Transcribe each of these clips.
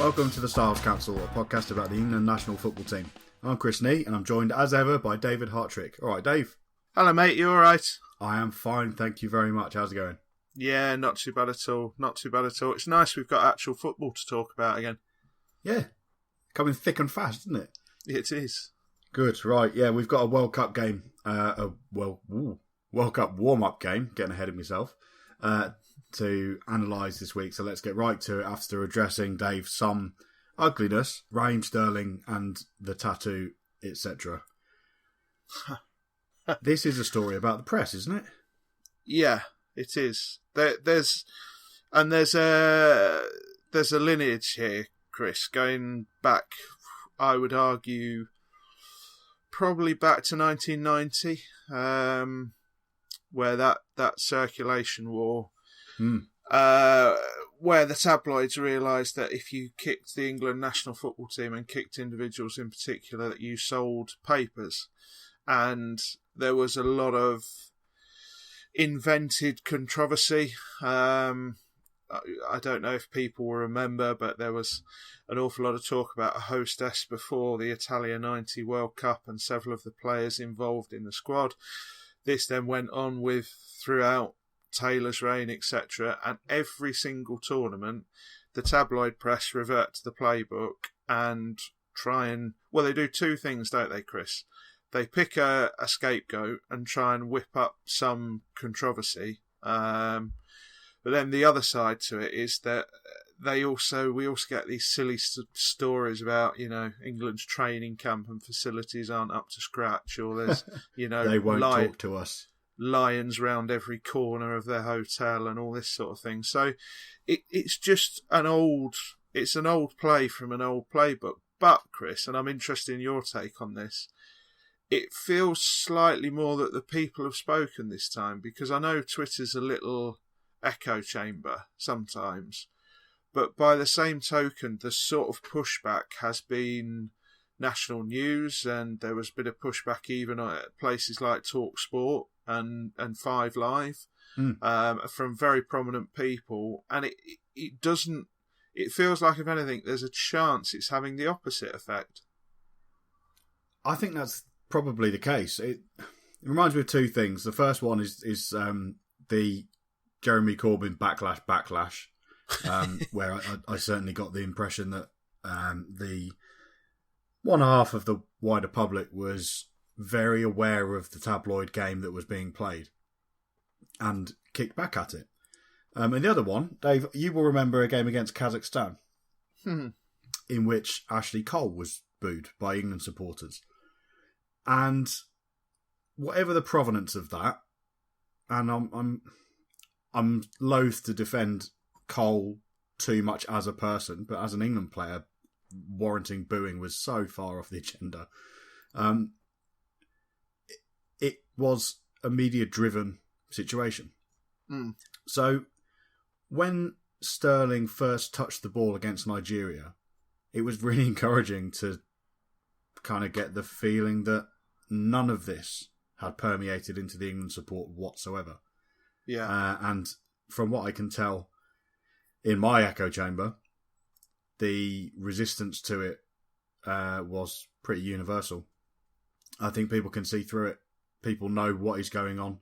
Welcome to the Stiles Council, a podcast about the England national football team. I'm Chris Nee, and I'm joined as ever by David Hartrick. All right, Dave. Hello, mate. You all right? I am fine, thank you very much. How's it going? Yeah, not too bad at all. Not too bad at all. It's nice we've got actual football to talk about again. Yeah, coming thick and fast, isn't it? It is. Good, right. Yeah, we've got a World Cup game, World Cup warm-up game, getting ahead of myself, to analyse this week. So let's get right to it after addressing, Dave, some ugliness, Raheem Sterling and the tattoo, etc. This is a story about the press, isn't it? Yeah, it is. There's a lineage here, Chris, going back, I would argue, probably back to 1990, where that circulation war, where the tabloids realised that if you kicked the England national football team and kicked individuals in particular, that you sold papers. And there was a lot of invented controversy. I don't know if people will remember, but there was an awful lot of talk about a hostess before the Italia 90 World Cup and several of the players involved in the squad. This then went on with throughout Taylor's reign, etc. And every single tournament, the tabloid press revert to the playbook and they do two things, don't they, Chris? They pick a scapegoat and try and whip up some controversy. But then the other side to it is that we also get these silly stories about, England's training camp and facilities aren't up to scratch, or there's, they won't talk to us. Lions round every corner of their hotel and all this sort of thing. So it's just an old play from an old playbook. But Chris, and I'm interested in your take on this, it feels slightly more that the people have spoken this time, because I know Twitter's a little echo chamber sometimes, but by the same token, the sort of pushback has been national news, and there was a bit of pushback even at places like TalkSport and Five Live from very prominent people, and it feels like, if anything, there's a chance it's having the opposite effect. I think that's probably the case. It reminds me of two things. The first one is the Jeremy Corbyn backlash, where I certainly got the impression that the one half of the wider public was very aware of the tabloid game that was being played and kicked back at it. And the other one, Dave, you will remember a game against Kazakhstan in which Ashley Cole was booed by England supporters. And whatever the provenance of that, and I'm loath to defend Cole too much as a person, but as an England player, warranting booing was so far off the agenda. It was a media-driven situation. So when Sterling first touched the ball against Nigeria, it was really encouraging to kind of get the feeling that none of this had permeated into the England support whatsoever. Yeah. And from what I can tell in my echo chamber, the resistance to it was pretty universal. I think people can see through it. People know what is going on.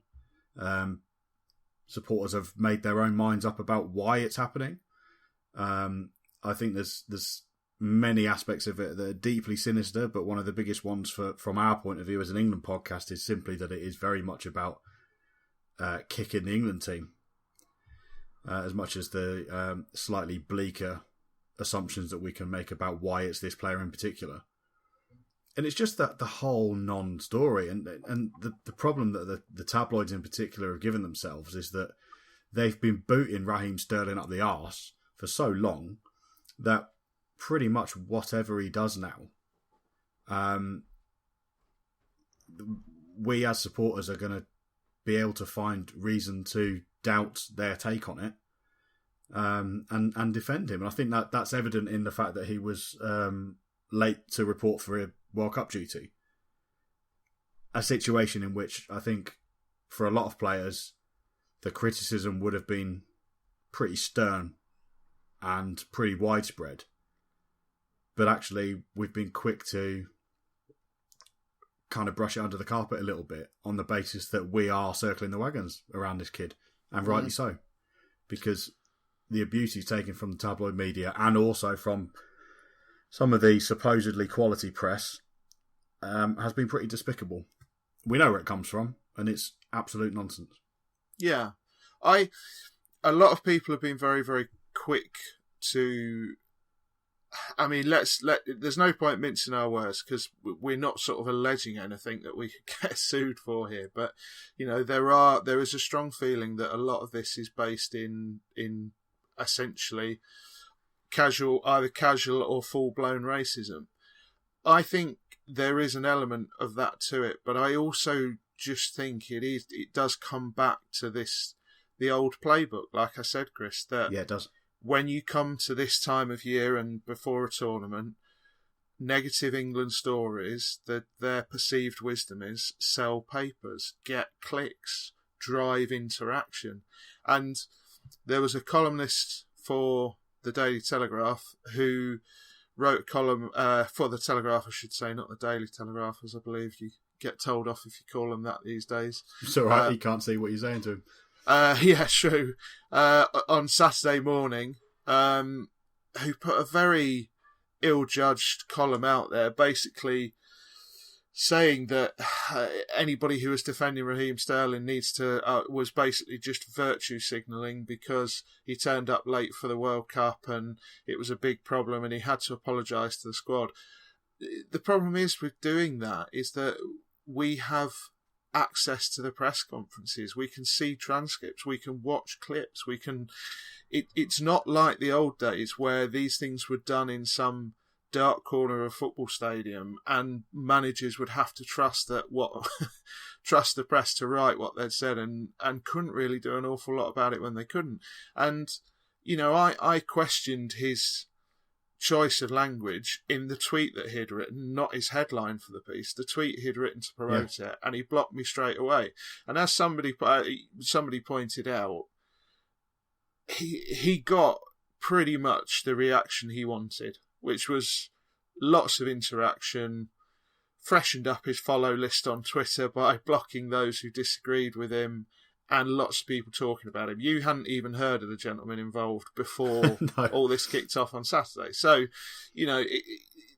Supporters have made their own minds up about why it's happening. I think there's many aspects of it that are deeply sinister, but one of the biggest ones from our point of view as an England podcast is simply that it is very much about kicking the England team, as much as the slightly bleaker assumptions that we can make about why it's this player in particular. And it's just that the whole non-story, and the problem that the tabloids in particular have given themselves is that they've been booting Raheem Sterling up the arse for so long that pretty much whatever he does now, we as supporters are going to be able to find reason to doubt their take on it, and defend him. And I think that's evident in the fact that he was late to report for a World Cup duty. A situation in which I think for a lot of players, the criticism would have been pretty stern and pretty widespread. but actually we've been quick to kind of brush it under the carpet a little bit on the basis that we are circling the wagons around this kid, and rightly so, because the abuse he's taken from the tabloid media and also from some of the supposedly quality press has been pretty despicable. We know where it comes from, and it's absolute nonsense. Yeah. A lot of people have been very, very quick to... I mean, there's no point mincing our words, because we're not sort of alleging anything that we could get sued for here. But, you know, there is a strong feeling that a lot of this is based in essentially either casual or full-blown racism. I think there is an element of that to it, but I also just think it does come back to the old playbook, like I said, Chris, that yeah, it does. When you come to this time of year and before a tournament, negative England stories, that their perceived wisdom is sell papers, get clicks, drive interaction. And there was a columnist for the Daily Telegraph who wrote a column for the Telegraph, I should say, not the Daily Telegraph, as I believe you get told off if you call them that these days. It's all right, he can't see what you're saying to him. Yeah, true. On Saturday morning, who put a very ill-judged column out there, basically saying that anybody who was defending Raheem Sterling was basically just virtue signalling because he turned up late for the World Cup and it was a big problem and he had to apologise to the squad. The problem is with doing that is that we have access to the press conferences. We can see transcripts. We can watch clips. It's not like the old days where these things were done in some dark corner of a football stadium and managers would have to trust the press to write what they'd said and couldn't really do an awful lot about it when they couldn't. And, you know, I questioned his choice of language in the tweet that he'd written, not his headline for the piece, the tweet he'd written to promote it, and he blocked me straight away. And as somebody pointed out, he got pretty much the reaction he wanted, which was lots of interaction, freshened up his follow list on Twitter by blocking those who disagreed with him, and lots of people talking about him. You hadn't even heard of the gentleman involved before No. all this kicked off on Saturday. So, you know,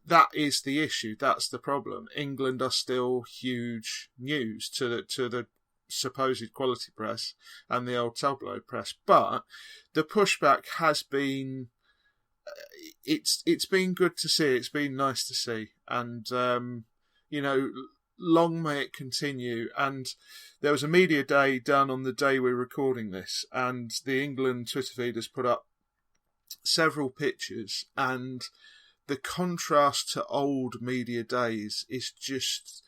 that is the issue. That's the problem. England are still huge news to the supposed quality press and the old tabloid press. But the pushback has been... It's been good to see. It's been nice to see. And, you know, long may it continue. And there was a media day done on the day we're recording this, and the England Twitter feed has put up several pictures, and the contrast to old media days is just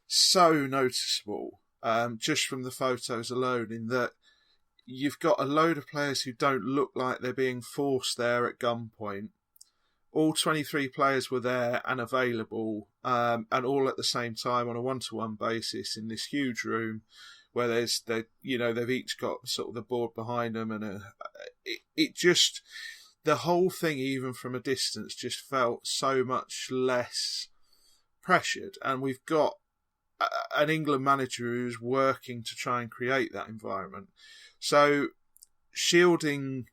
so noticeable, just from the photos alone, in that you've got a load of players who don't look like they're being forced there at gunpoint. All 23 players were there and available, and all at the same time on a one-to-one basis in this huge room where they've each got sort of the board behind them, and it just, the whole thing, even from a distance, just felt so much less pressured. And we've got an England manager who's working to try and create that environment. So shielding,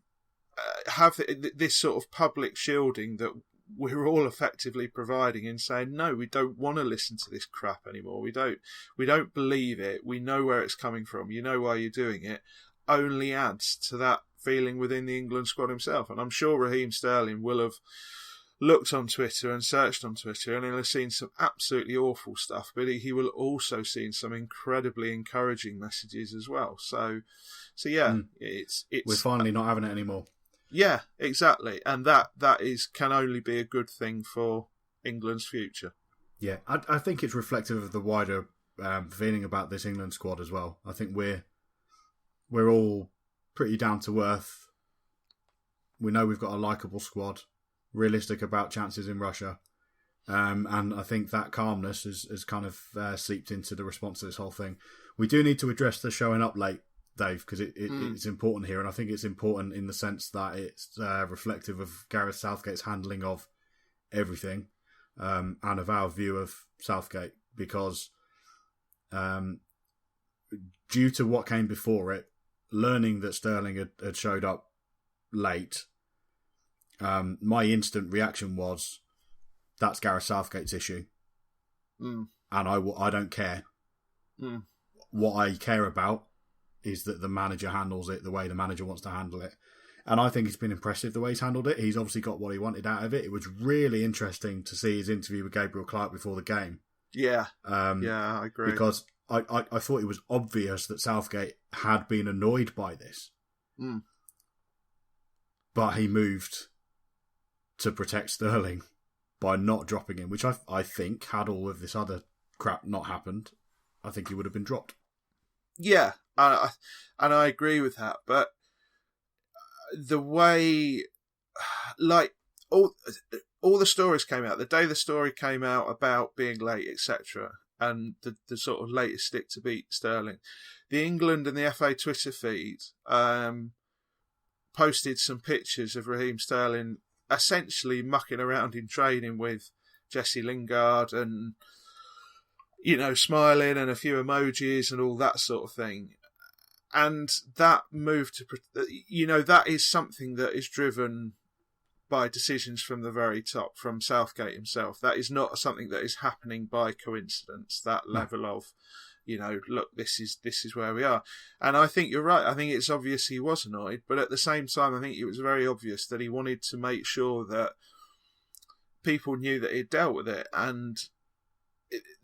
have this sort of public shielding that we're all effectively providing in saying, no, we don't want to listen to this crap anymore. We don't believe it. We know where it's coming from. You know why you're doing it. Only adds to that feeling within the England squad himself. And I'm sure Raheem Sterling will have looked on Twitter and searched on Twitter, and he'll have seen some absolutely awful stuff, but he will also seen some incredibly encouraging messages as well. So yeah, it's we're finally not having it anymore. Yeah, exactly, and that can only be a good thing for England's future. Yeah, I think it's reflective of the wider feeling about this England squad as well. I think we're all pretty down to earth. We know we've got a likeable squad, realistic about chances in Russia, and I think that calmness has kind of seeped into the response to this whole thing. We do need to address the showing up late, Dave, because it's important here, and I think it's important in the sense that it's reflective of Gareth Southgate's handling of everything, and of our view of Southgate, because due to what came before it, learning that Sterling had showed up late, my instant reaction was, that's Gareth Southgate's issue. Mm. And I don't care. Mm. What I care about is that the manager handles it the way the manager wants to handle it. And I think it's been impressive the way he's handled it. He's obviously got what he wanted out of it. It was really interesting to see his interview with Gabriel Clark before the game. Yeah. I agree. Because I thought it was obvious that Southgate had been annoyed by this. Mm. But he moved to protect Sterling by not dropping him, which I think, had all of this other crap not happened, I think he would have been dropped. Yeah, and I agree with that. But the way, like, all the stories came out, the day the story came out about being late, etc., and the sort of latest stick to beat Sterling, the England and the FA Twitter feed posted some pictures of Raheem Sterling essentially mucking around in training with Jesse Lingard and, you know, smiling and a few emojis and all that sort of thing. And that move to, you know, that is something that is driven by decisions from the very top, from Southgate himself. That is not something that is happening by coincidence, that level of, you know, look, this is where we are. And I think you're right. I think it's obvious he was annoyed, but at the same time, I think it was very obvious that he wanted to make sure that people knew that he'd dealt with it. And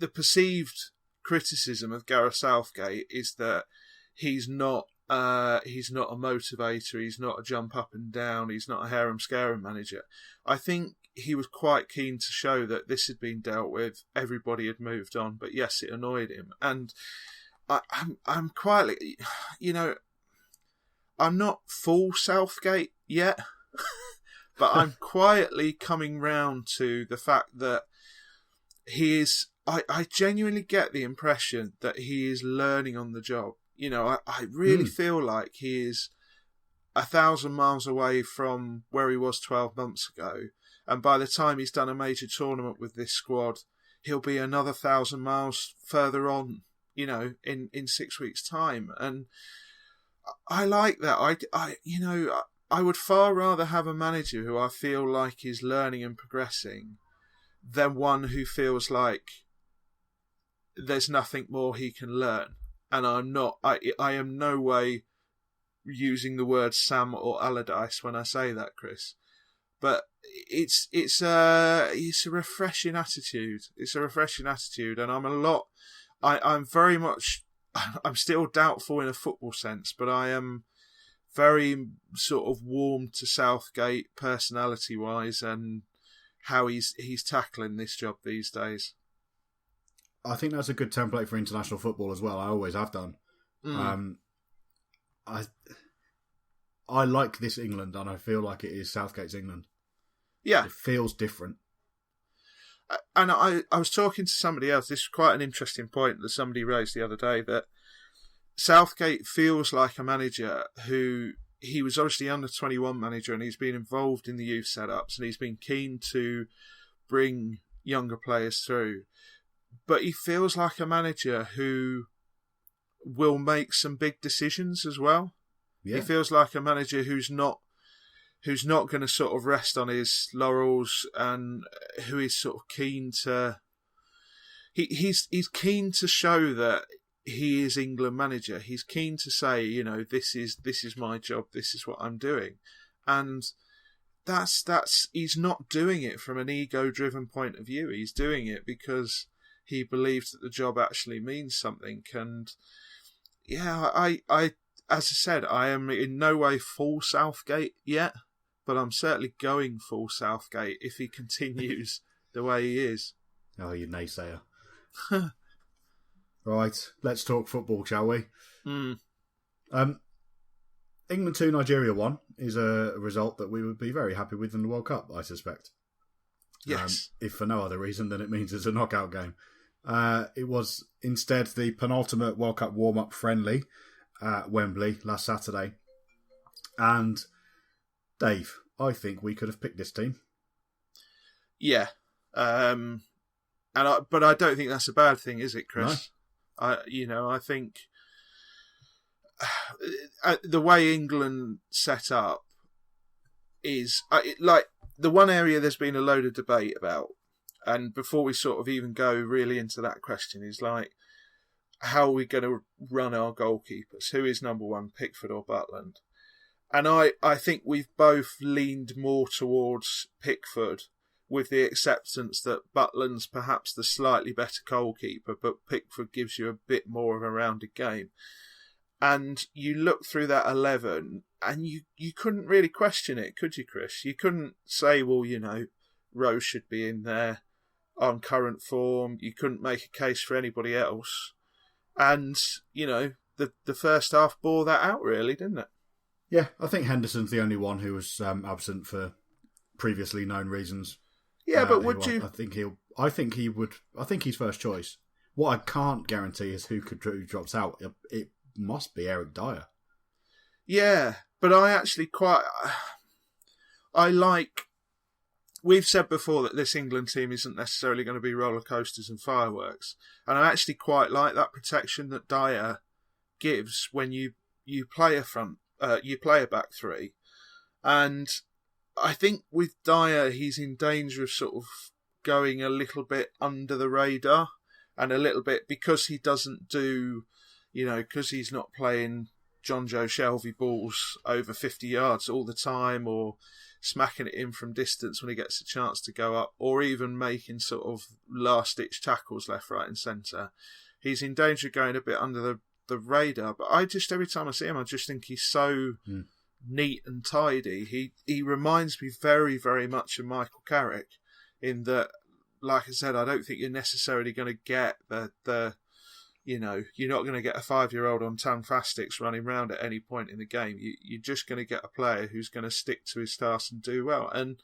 the perceived criticism of Gareth Southgate is that he's not a motivator, he's not a jump up and down, he's not a harem-scarum manager. I think he was quite keen to show that this had been dealt with, everybody had moved on, but yes, it annoyed him. And I'm quietly, you know, I'm not full Southgate yet, but I'm quietly coming round to the fact that he is, I genuinely get the impression that he is learning on the job. You know, I really feel like he is 1,000 miles away from where he was 12 months ago. And by the time he's done a major tournament with this squad, he'll be another 1,000 miles further on, you know, in 6 weeks' time. And I like that. I would far rather have a manager who I feel like is learning and progressing than one who feels like there's nothing more he can learn. And I am no way using the word Sam or Allardyce when I say that, Chris. But it's a refreshing attitude. It's a refreshing attitude, and I'm still doubtful in a football sense, but I am very sort of warm to Southgate personality wise and how he's tackling this job these days. I think that's a good template for international football as well. I always have done. I like this England, and I feel like it is Southgate's England. Yeah. It feels different. And I was talking to somebody else. This is quite an interesting point that somebody raised the other day, that Southgate feels like a manager who, he was obviously under 21 manager, and he's been involved in the youth setups, and he's been keen to bring younger players through. But he feels like a manager who will make some big decisions as well. Yeah. He feels like a manager who's not going to sort of rest on his laurels, and who is sort of keen to. He's keen to show that he is England manager. He's keen to say, you know, this is my job. This is what I'm doing, and that's he's not doing it from an ego-driven point of view. He's doing it because he believes that the job actually means something. And yeah, I as I said, I am in no way full Southgate yet, but I'm certainly going full Southgate if he continues the way he is. Oh, you naysayer. Right, let's talk football, shall we? England 2, Nigeria 1 is a result that we would be very happy with in the World Cup, I suspect. Yes. If for no other reason than it means it's a knockout game. It was instead the penultimate World Cup warm-up friendly at Wembley last Saturday. And Dave, I think we could have picked this team. Yeah. But I don't think that's a bad thing, is it, Chris? No. I think the way England set up is like the one area there's been a load of debate about, and before we sort of even go really into that question, is like, how are we going to run our goalkeepers? Who is number one, Pickford or Butland? And I think we've both leaned more towards Pickford, with the acceptance that Butland's perhaps the slightly better goalkeeper, but Pickford gives you a bit more of a rounded game. And you look through that 11, and you couldn't really question it, could you, Chris? You couldn't say, well, Rose should be in there on current form. You couldn't make a case for anybody else. And, the first half bore that out, really, didn't it? Yeah, I think Henderson's the only one who was absent for previously known reasons. Yeah, but would you? I think he's first choice. What I can't guarantee is who drops out. It must be Eric Dyer. Yeah, but I actually I like. We've said before that this England team isn't necessarily going to be roller coasters and fireworks, and I actually quite like that protection that Dyer gives when you play a back three, and I think with Dyer, he's in danger of sort of going a little bit under the radar, and a little bit because he doesn't do, because he's not playing John Joe Shelby balls over 50 yards all the time, or smacking it in from distance when he gets a chance to go up, or even making sort of last-ditch tackles left, right and centre. He's in danger of going a bit under the radar, but every time I see him, I just think he's so neat and tidy. He reminds me very, very much of Michael Carrick in that, like I said, I don't think you're necessarily going to get you're not going to get a 5-year-old on tongue fastics running around at any point in the game. You're just going to get a player who's going to stick to his task and do well. And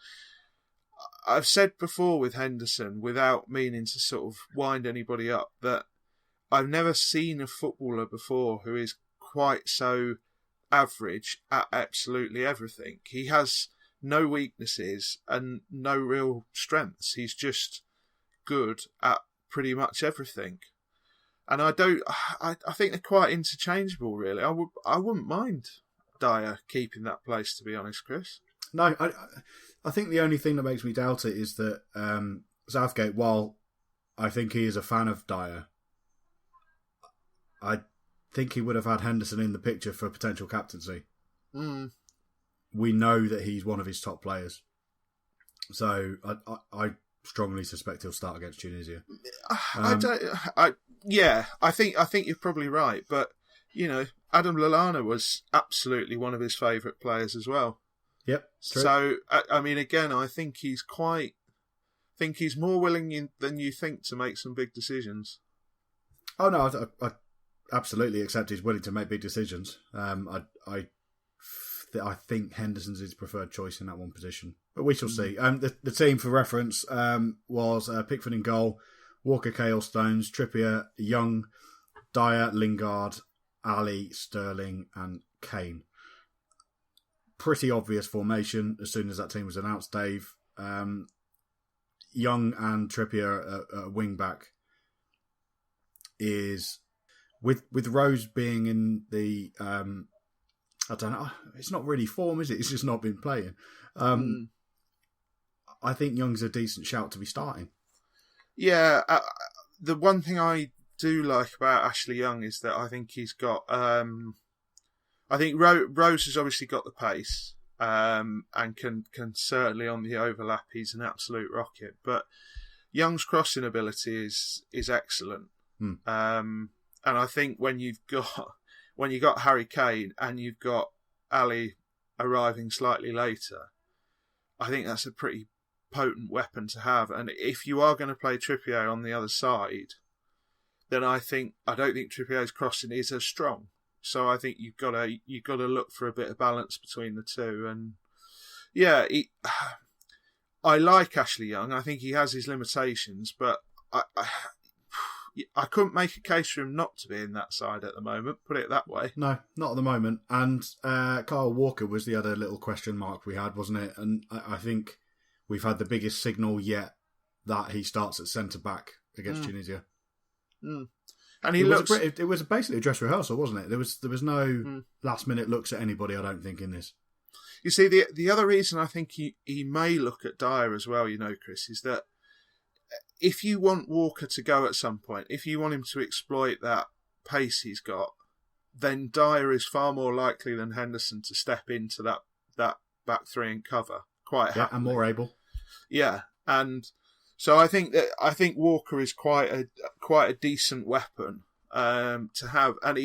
I've said before with Henderson, without meaning to sort of wind anybody up, that I've never seen a footballer before who is quite so average at absolutely everything. He has no weaknesses and no real strengths. He's just good at pretty much everything. And I think they're quite interchangeable, really. I wouldn't mind Dyer keeping that place, to be honest, Chris. No, I think the only thing that makes me doubt it is that Southgate, while I think he is a fan of Dyer, I think he would have had Henderson in the picture for potential captaincy. We know that he's one of his top players. So I strongly suspect he'll start against Tunisia. I think you're probably right, but Adam Lallana was absolutely one of his favourite players as well. Yep. True. So I mean, again, I think he's more willing than you think to make some big decisions. Oh no, I absolutely accept he's willing to make big decisions. I think Henderson's his preferred choice in that one position, but we shall see. The team, for reference, was Pickford in goal, Walker, Cahill, Stones, Trippier, Young, Dyer, Lingard, Ali, Sterling, and Kane. Pretty obvious formation as soon as that team was announced, Dave. Young and Trippier at wing back is with Rose being in the I don't know. It's not really form, is it? It's just not been playing. I think Young's a decent shout to be starting. Yeah, the one thing I do like about Ashley Young is that I think he's got. I think Rose has obviously got the pace and can certainly on the overlap. He's an absolute rocket. But Young's crossing ability is excellent. And I think when you've got Harry Kane and you've got Ali arriving slightly later, I think that's a pretty potent weapon to have. And if you are going to play Trippier on the other side, then I don't think Trippier's crossing is as strong. So I think you've got to look for a bit of balance between the two. And yeah, I like Ashley Young. I think he has his limitations, but I couldn't make a case for him not to be in that side at the moment, put it that way. No, not at the moment. And Kyle Walker was the other little question mark we had, wasn't it? And I think we've had the biggest signal yet that he starts at centre-back against Tunisia. Mm. And it was basically a dress rehearsal, wasn't it? There was no last-minute looks at anybody, I don't think, in this. You see, the other reason I think he may look at Dyer as well, Chris, is that if you want Walker to go at some point, if you want him to exploit that pace he's got, then Dyer is far more likely than Henderson to step into that back three and cover quite happily. And more able. Yeah, and so I think Walker is quite a decent weapon to have, and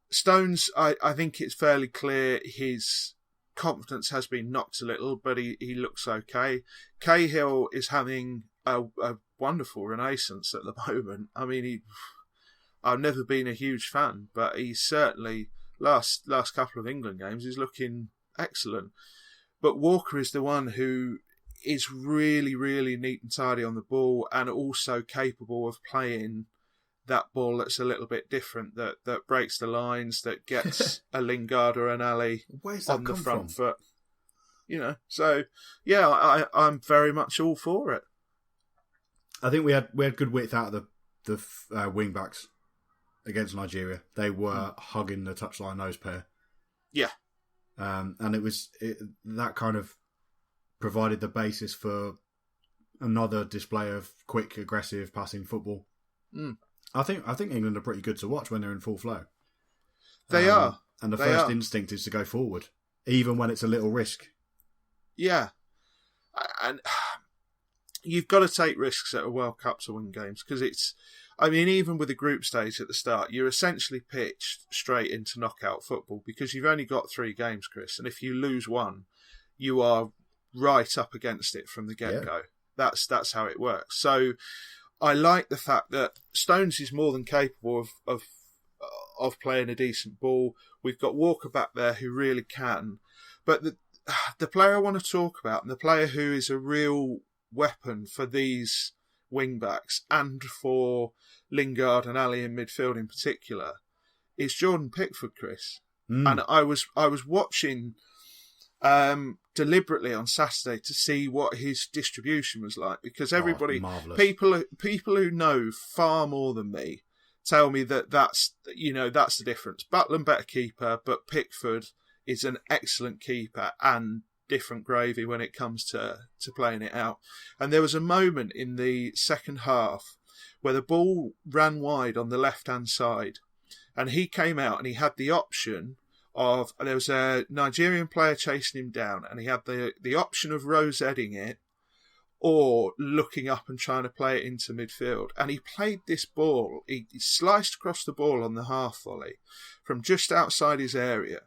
Stones. I think it's fairly clear his confidence has been knocked a little, but he looks okay. Cahill is having a wonderful renaissance at the moment. I mean, I've never been a huge fan, but he's certainly last couple of England games he's looking excellent. But Walker is the one who is really, really neat and tidy on the ball, and also capable of playing that ball that's a little bit different, that breaks the lines, that gets a Lingard or an Ali on the front foot. So yeah, I'm very much all for it. I think we had good width out of the wing backs against Nigeria. They were hugging the touchline, those pair. Yeah, and that kind of provided the basis for another display of quick, aggressive passing football. I think England are pretty good to watch when they're in full flow. They are. And the first instinct is to go forward, even when it's a little risk. Yeah. And you've got to take risks at a World Cup to win games, because even with the group stage at the start, you're essentially pitched straight into knockout football, because you've only got 3 games, Chris. And if you lose one, you are right up against it from the get-go. Yeah. That's how it works. So I like the fact that Stones is more than capable of playing a decent ball. We've got Walker back there who really can. But the player I want to talk about, and the player who is a real weapon for these wing-backs and for Lingard and Ali in midfield in particular, is Jordan Pickford, Chris. And I was watching deliberately on Saturday to see what his distribution was like, because everybody, people who know far more than me, tell me that's the difference. Butland better keeper, but Pickford is an excellent keeper and different gravy when it comes to playing it out. And there was a moment in the second half where the ball ran wide on the left-hand side, and he came out and he had the option of, there was a Nigerian player chasing him down, and he had the option of rose-heading it or looking up and trying to play it into midfield. And he played this ball, he sliced across the ball on the half volley from just outside his area,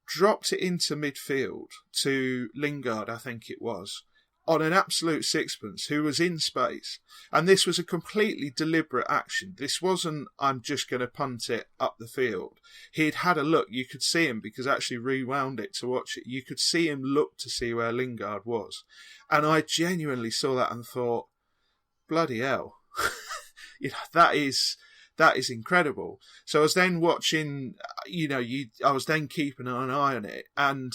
dropped it into midfield to Lingard, I think it was, on an absolute sixpence, who was in space. And this was a completely deliberate action. This wasn't, I'm just going to punt it up the field. He'd had a look. You could see him, because I actually rewound it to watch it. You could see him look to see where Lingard was. And I genuinely saw that and thought, bloody hell. That is incredible. So I was then watching, I was then keeping an eye on it. And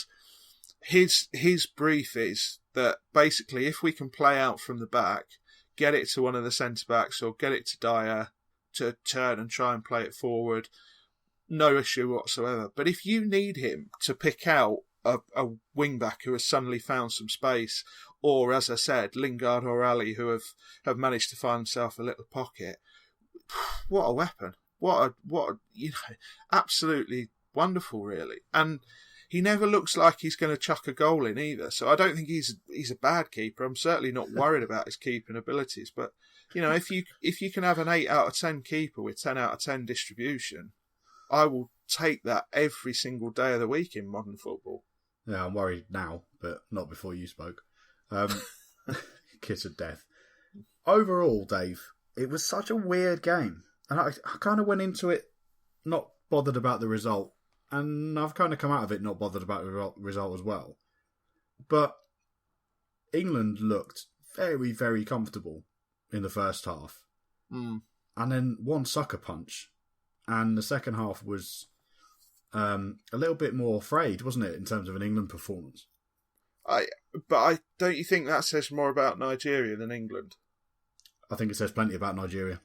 his brief is that basically, if we can play out from the back, get it to one of the centre-backs or get it to Dyer to turn and try and play it forward, no issue whatsoever. But if you need him to pick out a wing-back who has suddenly found some space, or, as I said, Lingard or Ali who have managed to find himself a little pocket, what a weapon. What a absolutely wonderful, really. And he never looks like he's going to chuck a goal in either. So I don't think he's a bad keeper. I'm certainly not worried about his keeping abilities. But, if you can have an 8 out of 10 keeper with 10 out of 10 distribution, I will take that every single day of the week in modern football. Yeah, I'm worried now, but not before you spoke. Kiss of death. Overall, Dave, it was such a weird game. And I kind of went into it not bothered about the result. And I've kind of come out of it not bothered about the result as well. But England looked very, very comfortable in the first half. And then one sucker punch. And the second half was a little bit more frayed, wasn't it, in terms of an England performance? But don't you think that says more about Nigeria than England? I think it says plenty about Nigeria.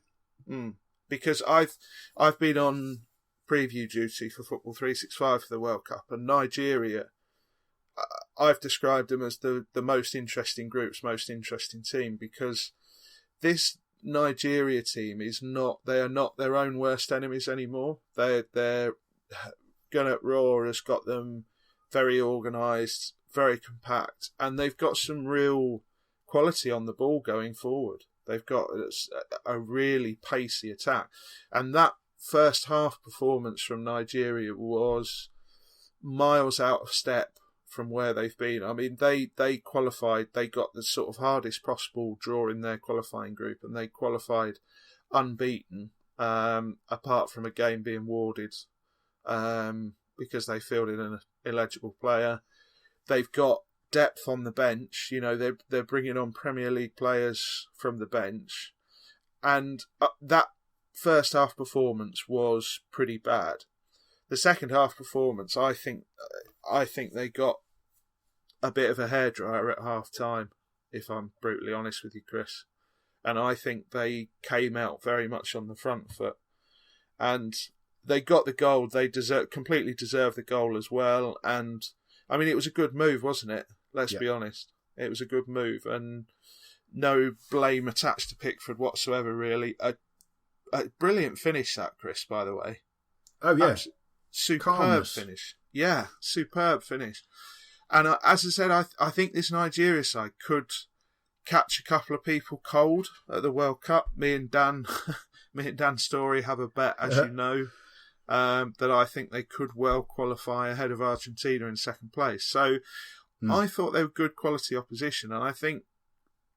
Because I've been on preview duty for Football 365 for the World Cup, and Nigeria, I've described them as the most interesting groups, most interesting team, because this Nigeria team they are not their own worst enemies anymore. Their Gunnar Roar has got them very organised, very compact, and they've got some real quality on the ball going forward. They've got a really pacey attack. And that first half performance from Nigeria was miles out of step from where they've been. I mean, they qualified, they got the sort of hardest possible draw in their qualifying group, and they qualified unbeaten, apart from a game being warded because they fielded an illegible player. They've got depth on the bench. You know, they're bringing on Premier League players from the bench, and that first half performance was pretty bad. The second half performance, I think they got a bit of a hairdryer at half time, if I'm brutally honest with you, Chris. And I think they came out very much on the front foot, and they got the goal. They completely deserved the goal as well. And I mean, it was a good move, wasn't it? Let's be honest. It was a good move, and no blame attached to Pickford whatsoever, really. A brilliant finish, that, Chris, by the way. Oh, yeah. Superb finish. Yeah, superb finish. And as I said, I think this Nigeria side could catch a couple of people cold at the World Cup. Me and Dan Story have a bet, as you know, that I think they could well qualify ahead of Argentina in second place. So I thought they were good quality opposition, and I think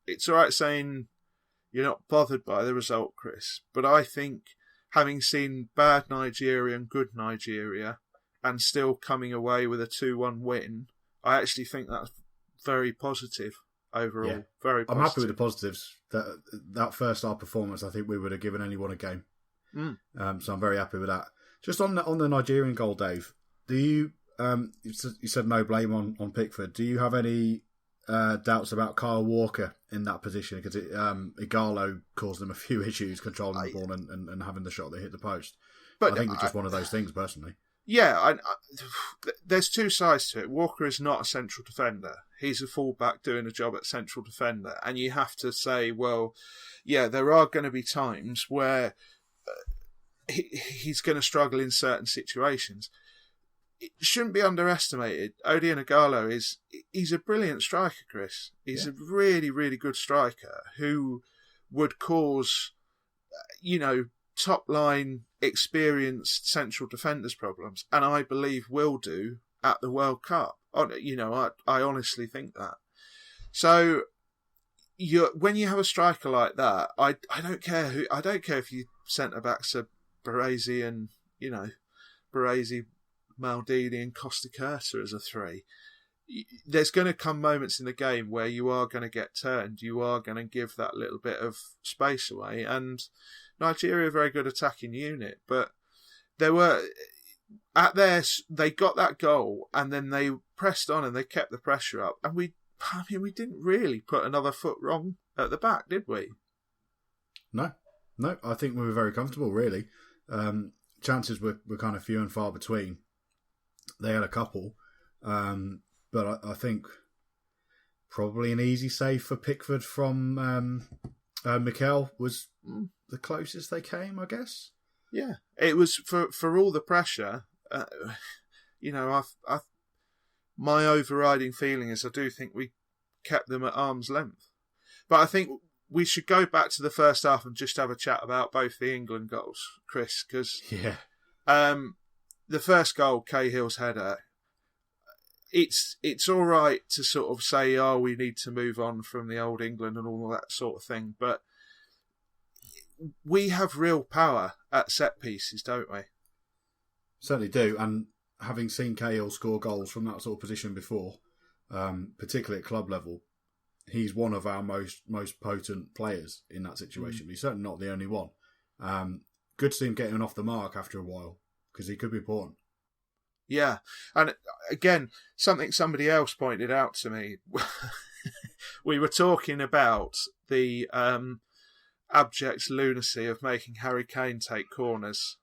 it's all right saying you're not bothered by the result, Chris, but I think having seen bad Nigeria and good Nigeria and still coming away with a 2-1 win, I actually think that's very positive overall. Yeah. Very positive. I'm happy with the positives. That first half performance, I think we would have given anyone a game. So I'm very happy with that. Just on the Nigerian goal, Dave, do you said no blame on Pickford. Do you have any doubts about Kyle Walker in that position? Because Igalo caused them a few issues controlling the ball and having the shot that hit the post. But I think it's just one of those things, personally. Yeah, there's two sides to it. Walker is not a central defender. He's a fullback doing a job at central defender. And you have to say, well, yeah, there are going to be times where he's going to struggle in certain situations. It shouldn't be underestimated. Odion Igalo he's a brilliant striker, Chris. He's a really, really good striker who would cause, top-line, experienced central defenders problems, and I believe will do at the World Cup. I honestly think that. So, when you have a striker like that, I don't care if you centre backs are Baresi and Baresi, Maldini and Costa Curta as a three. There's going to come moments in the game where you are going to get turned. You are going to give that little bit of space away. And Nigeria are a very good attacking unit, but they got that goal and then they pressed on and they kept the pressure up. And we didn't really put another foot wrong at the back, did we? No, I think we were very comfortable, really. Chances were kind of few and far between. They had a couple, but I think probably an easy save for Pickford from Mikel was the closest they came, I guess. Yeah, it was for all the pressure. My overriding feeling is I do think we kept them at arm's length, but I think we should go back to the first half and just have a chat about both the England goals, Chris, because the first goal, Cahill's header, it's all right to sort of say, we need to move on from the old England and all that sort of thing, but we have real power at set pieces, don't we? Certainly do, and having seen Cahill score goals from that sort of position before, particularly at club level, he's one of our most potent players in that situation. He's certainly not the only one. Good to see him getting off the mark after a while, because he could be important. Yeah. And again, something somebody else pointed out to me. We were talking about the abject lunacy of making Harry Kane take corners.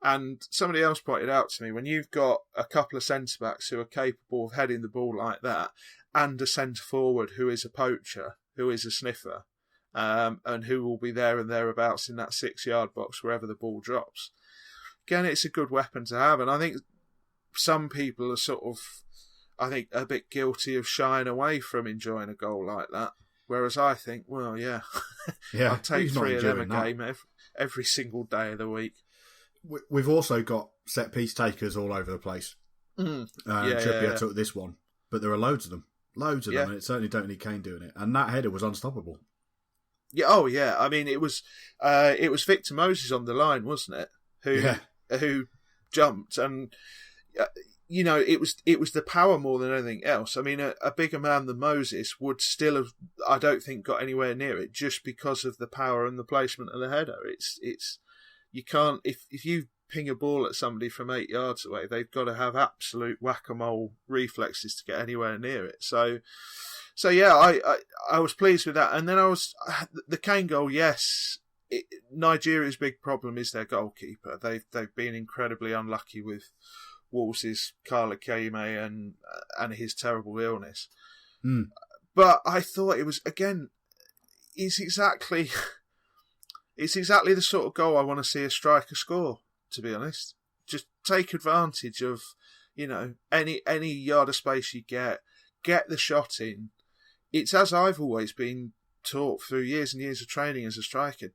And somebody else pointed out to me, when you've got a couple of centre-backs who are capable of heading the ball like that, and a centre-forward who is a poacher, who is a sniffer, and who will be there and thereabouts in that 6-yard box wherever the ball drops. Again, it's a good weapon to have, and I think some people are sort of, a bit guilty of shying away from enjoying a goal like that. Whereas I think, well, yeah, I'll take 3 of them a game every single day of the week. We've also got set-piece takers all over the place. Trippier took this one, but there are loads of them. And it certainly don't need Kane doing it. And that header was unstoppable. Yeah, oh yeah. I mean, it was Victor Moses on the line, wasn't it? Who jumped, and it was the power more than anything else. I mean, a bigger man than Moses would still have, I don't think, got anywhere near it just because of the power and the placement of the header. It's you can't, if you ping a ball at somebody from 8 yards away, they've got to have absolute whack-a-mole reflexes to get anywhere near it. So yeah, I was pleased with that. And then the Kane goal, yes, Nigeria's big problem is their goalkeeper. They've been incredibly unlucky with Wolves' Carla Kame and his terrible illness. But I thought it was, again, it's exactly the sort of goal I want to see a striker score, to be honest. Just take advantage of, any yard of space you get the shot in. It's as I've always been taught through years and years of training as a striker.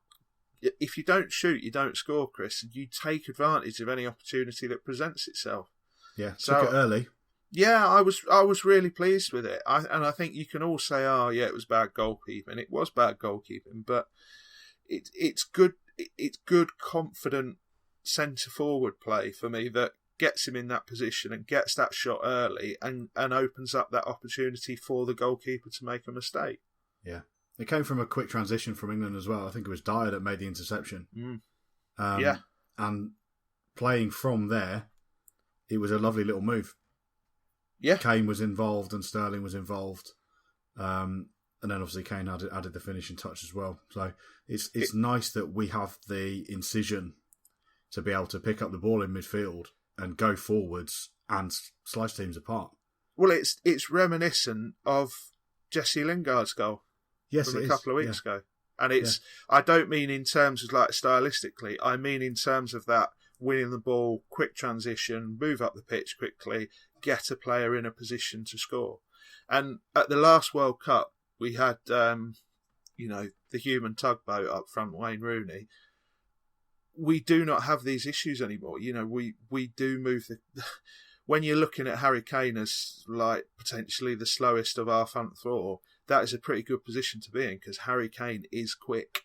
If you don't shoot, you don't score, Chris. You take advantage of any opportunity that presents itself. Yeah, took it early. Yeah, I was really pleased with it. And I think you can all say, oh, yeah, it was bad goalkeeping. It was bad goalkeeping, but it's good. It's good, confident centre-forward play for me that gets him in that position and gets that shot early and opens up that opportunity for the goalkeeper to make a mistake. Yeah. It came from a quick transition from England as well. I think it was Dyer that made the interception. And playing from there, it was a lovely little move. Yeah. Kane was involved and Sterling was involved. And then obviously Kane added the finishing touch as well. So it's nice that we have the incision to be able to pick up the ball in midfield and go forwards and slice teams apart. Well, it's reminiscent of Jesse Lingard's goal. Yes, from a couple of weeks ago. And I don't mean in terms of like stylistically, I mean in terms of that winning the ball, quick transition, move up the pitch quickly, get a player in a position to score. And at the last World Cup, we had, the human tugboat up front, Wayne Rooney. We do not have these issues anymore. We do move when you're looking at Harry Kane as like potentially the slowest of our front four, that is a pretty good position to be in because Harry Kane is quick.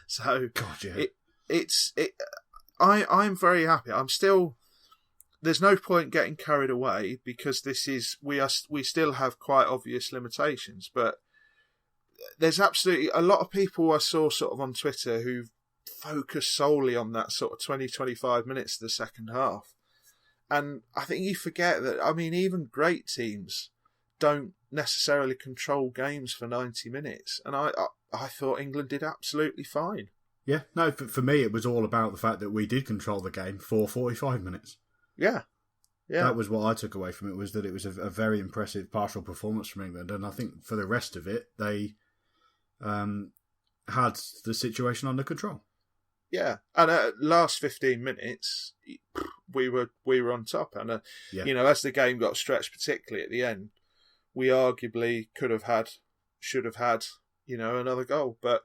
So God, yeah. I'm very happy. There's no point getting carried away because we still have quite obvious limitations, but there's absolutely a lot of people I saw sort of on Twitter who focus solely on that sort of 20-25 minutes of the second half. And I think you forget that, I mean, even great teams don't necessarily control games for 90 minutes. And I thought England did absolutely fine. Yeah, no, for me it was all about the fact that we did control the game for 45 minutes. Yeah. That was what I took away from it, was that it was a very impressive partial performance from England. And I think for the rest of it, they had the situation under control. Yeah, and last 15 minutes, we were on top. And, as the game got stretched, particularly at the end, we arguably should have had, another goal. But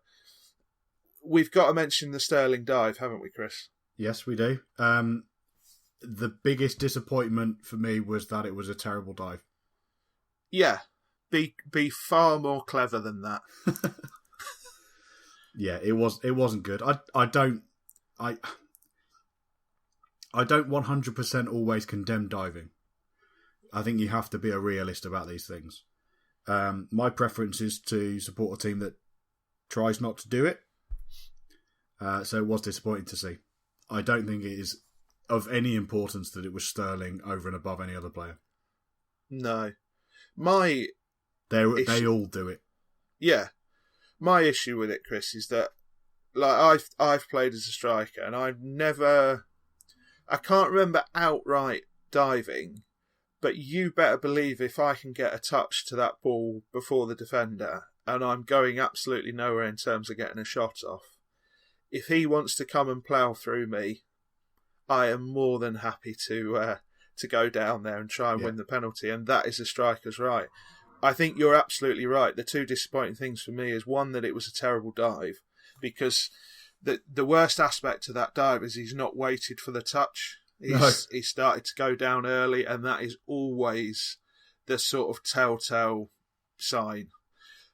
we've got to mention the Sterling dive, haven't we, Chris? Yes, we do. The biggest disappointment for me was that it was a terrible dive. Yeah, be far more clever than that. Yeah, it wasn't good. I don't 100% always condemn diving. I think you have to be a realist about these things. My preference is to support a team that tries not to do it. So it was disappointing to see. I don't think it is of any importance that it was Sterling over and above any other player. No. They all do it. Yeah. My issue with it, Chris, is that like I've played as a striker, and I can't remember outright diving, but you better believe if I can get a touch to that ball before the defender, and I'm going absolutely nowhere in terms of getting a shot off, if he wants to come and plough through me, I am more than happy to go down there and try and win the penalty, and that is a striker's right. I think you're absolutely right. The two disappointing things for me is, one, that it was a terrible dive, because the worst aspect of that dive is he's not waited for the touch. He started to go down early, and that is always the sort of telltale sign.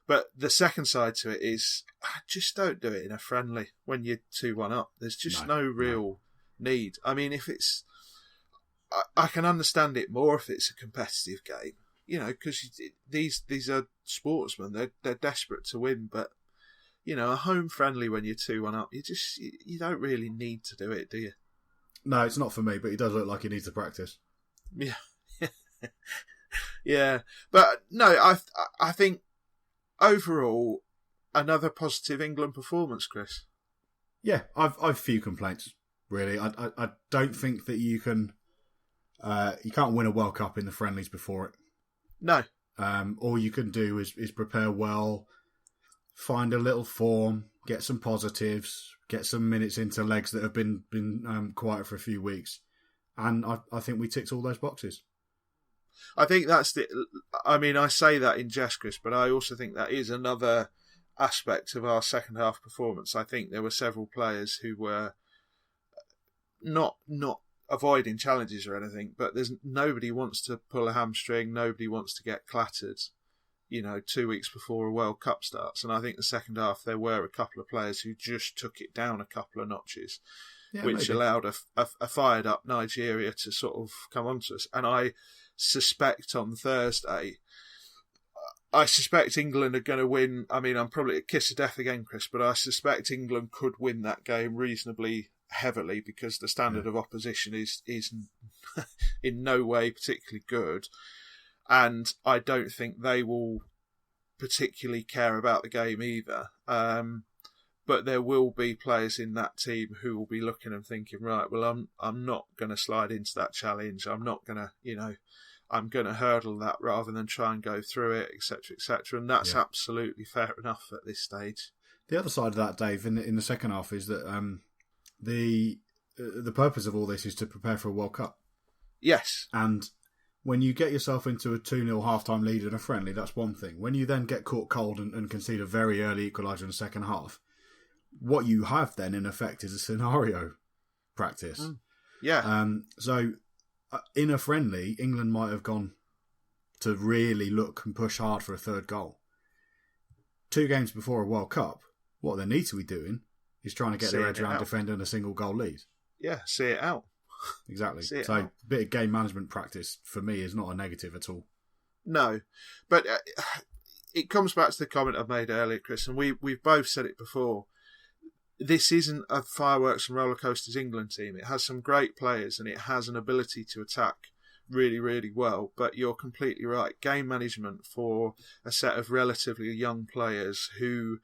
But the second side to it is, just don't do it in a friendly when you're 2-1 up. There's just no real need. I mean, if it's... I can understand it more if it's a competitive game, you know, because these are sportsmen. They're desperate to win, but, you know, a home friendly when you're 2-1 up, you don't really need to do it, do you? No, it's not for me, but he does look like he needs to practice. Yeah. Yeah. But, no, I think, overall, another positive England performance, Chris. Yeah, I've few complaints, really. I don't think that you can... you can't win a World Cup in the friendlies before it. No. All you can do is prepare well, find a little form, get some positives, get some minutes into legs that have been quiet for a few weeks. And I think we ticked all those boxes. I think that's I mean, I say that in jest, Chris, but I also think that is another aspect of our second half performance. I think there were several players who were not avoiding challenges or anything, but nobody wants to pull a hamstring, nobody wants to get clattered, you know, 2 weeks before a World Cup starts. And I think the second half there were a couple of players who just took it down a couple of notches, which allowed a fired up Nigeria to sort of come onto us. And I suspect on Thursday, England are going to win. I mean, I'm probably a kiss of death again, Chris, but I suspect England could win that game reasonably heavily, because the standard of opposition is in no way particularly good, and I don't think they will particularly care about the game either. But there will be players in that team who will be looking and thinking, right, well, I'm not going to slide into that challenge. I'm not going to, you know, I'm going to hurdle that rather than try and go through it, etc., etc. And that's absolutely fair enough at this stage. The other side of that, Dave, in the second half is that the purpose of all this is to prepare for a World Cup. Yes. And when you get yourself into a 2-0 half-time lead in a friendly, that's one thing. When you then get caught cold and concede a very early equaliser in the second half, what you have then, in effect, is a scenario practice. Yeah. So, in a friendly, England might have gone to really look and push hard for a third goal. 2 games before a World Cup, what they need to be doing is trying to get their edge around defending a single goal lead. Yeah, see it out. Exactly. So a bit of game management practice for me is not a negative at all. No, but it comes back to the comment I made earlier, Chris, and we've both said it before. This isn't a fireworks and roller coasters England team. It has some great players and it has an ability to attack really, really well. But you're completely right. Game management for a set of relatively young players who...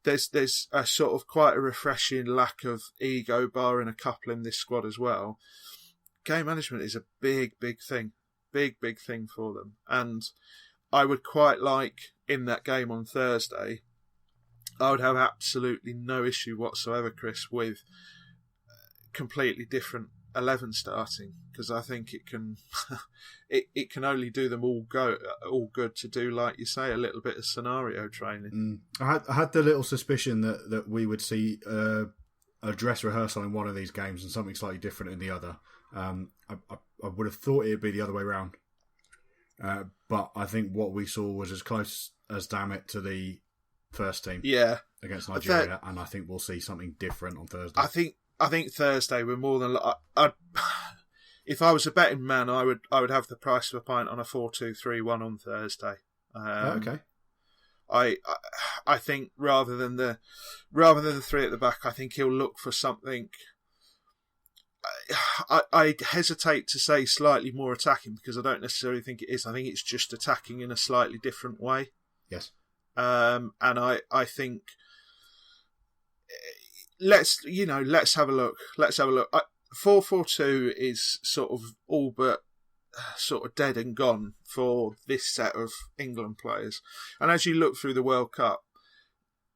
There's a sort of quite a refreshing lack of ego, barring a couple in this squad as well. Game management is a big, big thing. Big, big thing for them. And I would quite like, in that game on Thursday, I would have absolutely no issue whatsoever, Chris, with completely different 11 starting, because I think it can it can only do them all good to do, like you say, a little bit of scenario training. I had the little suspicion that we would see a dress rehearsal in one of these games and something slightly different in the other. I would have thought it would be the other way around, but I think what we saw was as close as damn it to the first team against Nigeria, and I think we'll see something different on Thursday. I think Thursday we're more than... if I was a betting man, I would have the price of a pint on a 4-2-3-1 on Thursday. Okay. I think rather than the 3 at the back, I think he'll look for something. I hesitate to say slightly more attacking because I don't necessarily think it is. I think it's just attacking in a slightly different way. Yes. And I think let's have a look. 4-4-2 is sort of all but sort of dead and gone for this set of England players. And as you look through the World Cup,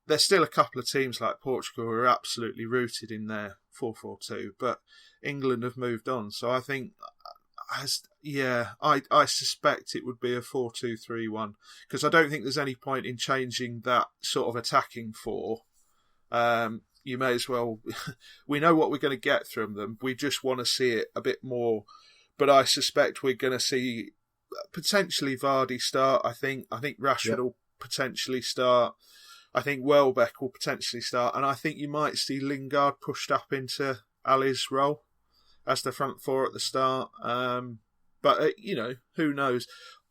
there's still a couple of teams like Portugal who are absolutely rooted in their 4-4-2, but England have moved on. So I think, I suspect it would be a 4-2-3-1 because I don't think there's any point in changing that sort of attacking four. You may as well. We know what we're going to get from them. We just want to see it a bit more. But I suspect we're going to see potentially Vardy start. I think Rashford will potentially start. I think Welbeck will potentially start, and I think you might see Lingard pushed up into Ali's role as the front four at the start. But who knows?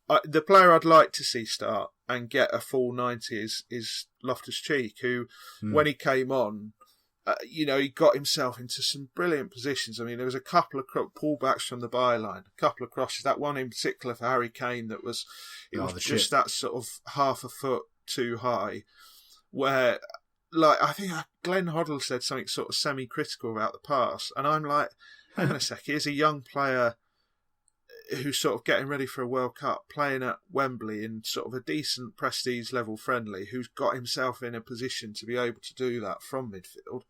The player I'd like to see start and get a full 90 is Loftus-Cheek, who, when he came on, he got himself into some brilliant positions. I mean, there was a couple of pullbacks from the byline, a couple of crosses. That one in particular for Harry Kane, that was just that sort of half a foot too high. Where, like, I think Glenn Hoddle said something sort of semi-critical about the pass, and I'm like, hang on a sec, here's a young player who's sort of getting ready for a World Cup, playing at Wembley in sort of a decent prestige level friendly, who's got himself in a position to be able to do that from midfield.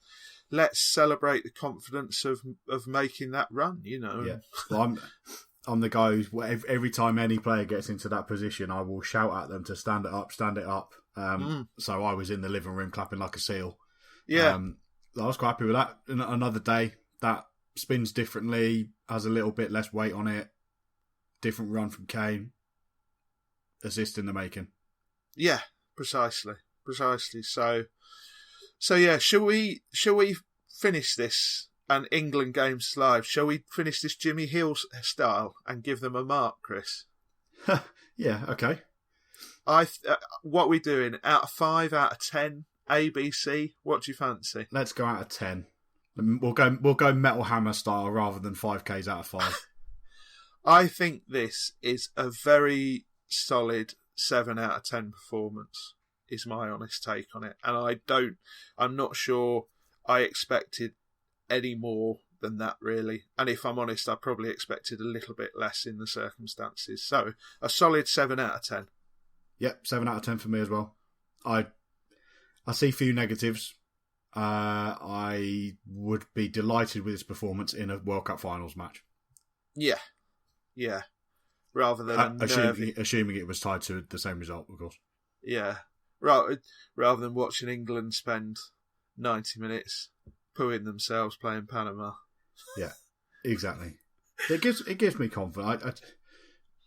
Let's celebrate the confidence of making that run, Yeah, well, I'm the guy who's, every time any player gets into that position, I will shout at them to stand it up. So I was in the living room clapping like a seal. Yeah. I was quite happy with that. Another day that spins differently, has a little bit less weight on it. Different run from Kane. Assist in the making. Yeah, precisely. So yeah, shall we finish this? And England games live. Shall we finish this Jimmy Hill style and give them a mark, Chris? Yeah, okay. What are we doing? Out of 5, out of 10, A, B, C? What do you fancy? Let's go out of 10. We'll go Metal Hammer style rather than 5Ks out of 5. I think this is a very solid 7 out of 10 performance, is my honest take on it. And I'm not sure I expected any more than that, really. And if I'm honest, I probably expected a little bit less in the circumstances. So, a solid 7 out of 10. Yep, 7 out of 10 for me as well. I see few negatives. I would be delighted with this performance in a World Cup finals match. Yeah. Rather than assuming it was tied to the same result, of course. Yeah. Rather than watching England spend 90 minutes pooing themselves playing Panama. Yeah, exactly. It gives me confidence.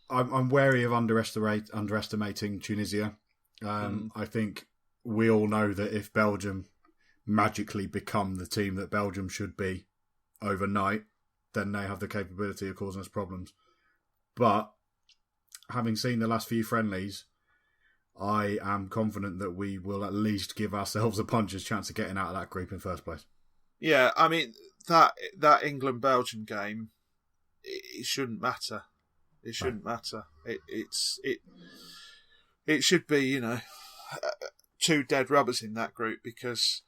I'm wary of underestimating Tunisia. I think we all know that if Belgium magically become the team that Belgium should be overnight, then they have the capability of causing us problems. But having seen the last few friendlies, I am confident that we will at least give ourselves a puncher's chance of getting out of that group in first place. Yeah, I mean, that England-Belgium game, it shouldn't matter. It shouldn't matter. It should be, two dead rubbers in that group, because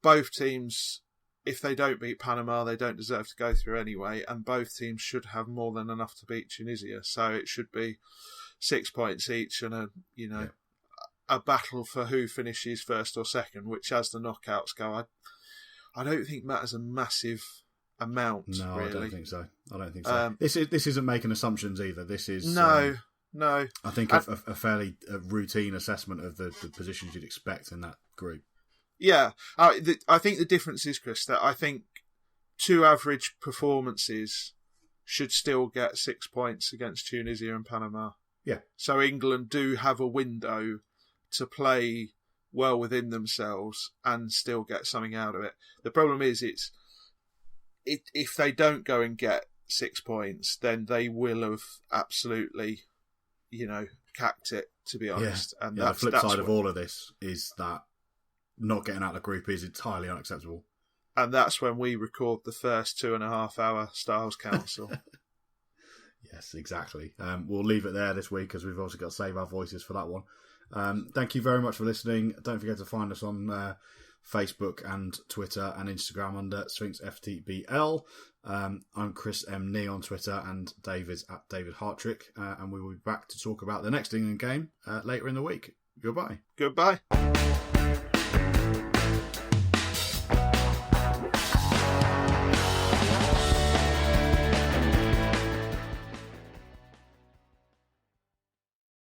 both teams, if they don't beat Panama, they don't deserve to go through anyway, and both teams should have more than enough to beat Tunisia. So it should be 6 points each and a battle for who finishes first or second, which, as the knockouts go, I don't think matters a massive amount. No, really. I don't think so. This isn't making assumptions either. This is no. I think a fairly routine assessment of the positions you'd expect in that group. Yeah, I think the difference is, Chris, that I think two average performances should still get 6 points against Tunisia and Panama. Yeah. So England do have a window to play well within themselves and still get something out of it. The problem is, if they don't go and get 6 points, then they will have absolutely, cacked it, to be honest. Yeah. And the flip side of all of this is that not getting out of the group is entirely unacceptable. And that's when we record the first 2.5 hour Stiles Council. Yes, exactly. We'll leave it there this week because we've also got to save our voices for that one. Thank you very much for listening. Don't forget to find us on Facebook and Twitter and Instagram under Sphinx FTBL. I'm Chris M. Nee on Twitter, and David's at David Hartrick. And we will be back to talk about the next England game later in the week. Goodbye. Goodbye.